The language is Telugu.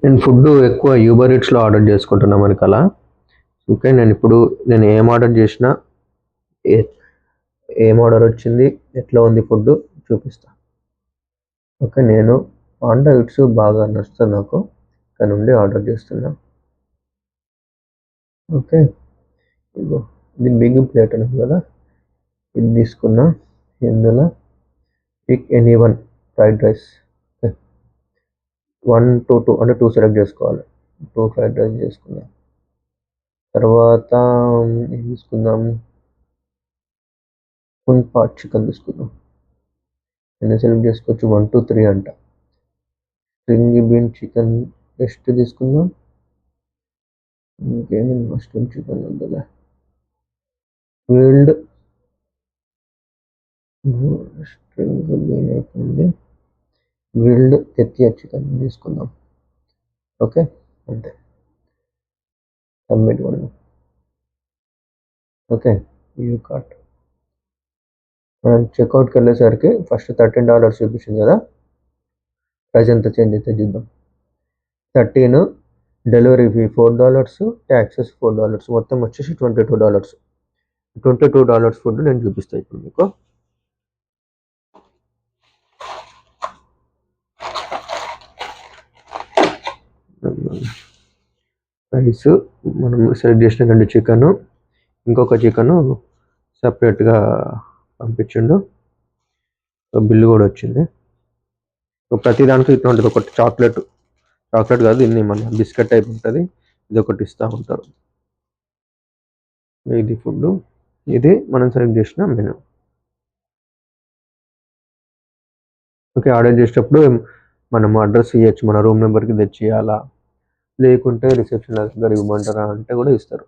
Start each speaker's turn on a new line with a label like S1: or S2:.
S1: నేను ఫుడ్ ఎక్కువ యూబర్ ఈట్స్లో ఆర్డర్ చేసుకుంటున్నా మనకి అలా. ఓకే, నేను ఏం ఆర్డర్ చేసినా ఏం ఆర్డర్ వచ్చింది, ఎట్లా ఉంది ఫుడ్ చూపిస్తా. ఓకే, నేను పాండా ఇట్స్ బాగా నచ్చుతుంది నాకు, ఇక్కడ నుండి ఆర్డర్ చేస్తున్నా. ఓకే, ఇగో ఇది బిగ్ ప్లేట్ అని కదా, ఇది తీసుకున్నా. ఇందులో pick any one fried rice. Okay, 1 to 2 అంటే 2 సెలెక్ట్ చేసుకోవాలి. 2 ఫ్రైడ్ రైస్ చేసుకుందాం. తర్వాత ఏం తీసుకుందాం, పాట్ చికెన్ తీసుకుందాం. ఎన్ని సెలెక్ట్ చేసుకోవచ్చు, 1 to 3 అంట. స్ప్రింగ్ బీన్ చికెన్ బెస్ట్ తీసుకుందాం. ఇంకేమి మష్రూమ్ చికెన్ ఉంటుందా, గ్రిల్డ్ స్ప్రింగ్ బీన్ అయిపోయింది, గ్రిల్డ్ తెత్తియా చికెన్ తీసుకుందాం. ఓకే, అంతే, సబ్మిట్ కొడదాం. Okay, view cart. మనం చెక్అవుట్కి వెళ్ళేసరికి ఫస్ట్ $13 చూపించింది కదా, ప్రైస్ ఎంత చేంజ్ అయితే చూద్దాం. 13, డెలివరీ ఫీ $4, ట్యాక్సెస్ $4, మొత్తం వచ్చేసి $22. $22 ఫుడ్ నేను చూపిస్తాను ఇప్పుడు మీకు. రైస్ మనం సెలెక్ట్ చేసిన 2 చికెను, ఇంకొక చికెను సపరేట్గా పంపించిండు. బిల్లు కూడా వచ్చింది. ప్రతి దానికి ఇట్లా ఉంటుంది, ఒకటి చాక్లెట్ కాదు, దీన్ని మన బిస్కెట్ టైప్ ఉంటుంది, ఇది ఒకటి ఇస్తూ ఉంటారు. ఇది ఫుడ్, ఇది మనం సెలెక్ట్ చేసిన మెనూ. ఓకే, ఆర్డర్ చేసేటప్పుడు మనం అడ్రస్ ఇవ్వచ్చు, మన రూమ్ నెంబర్కి తెచ్చి ఇవ్వాలా, లేకుంటే రిసెప్షన్ దగ్గర ఇవ్వమంటారా అంటే కూడా ఇస్తారు.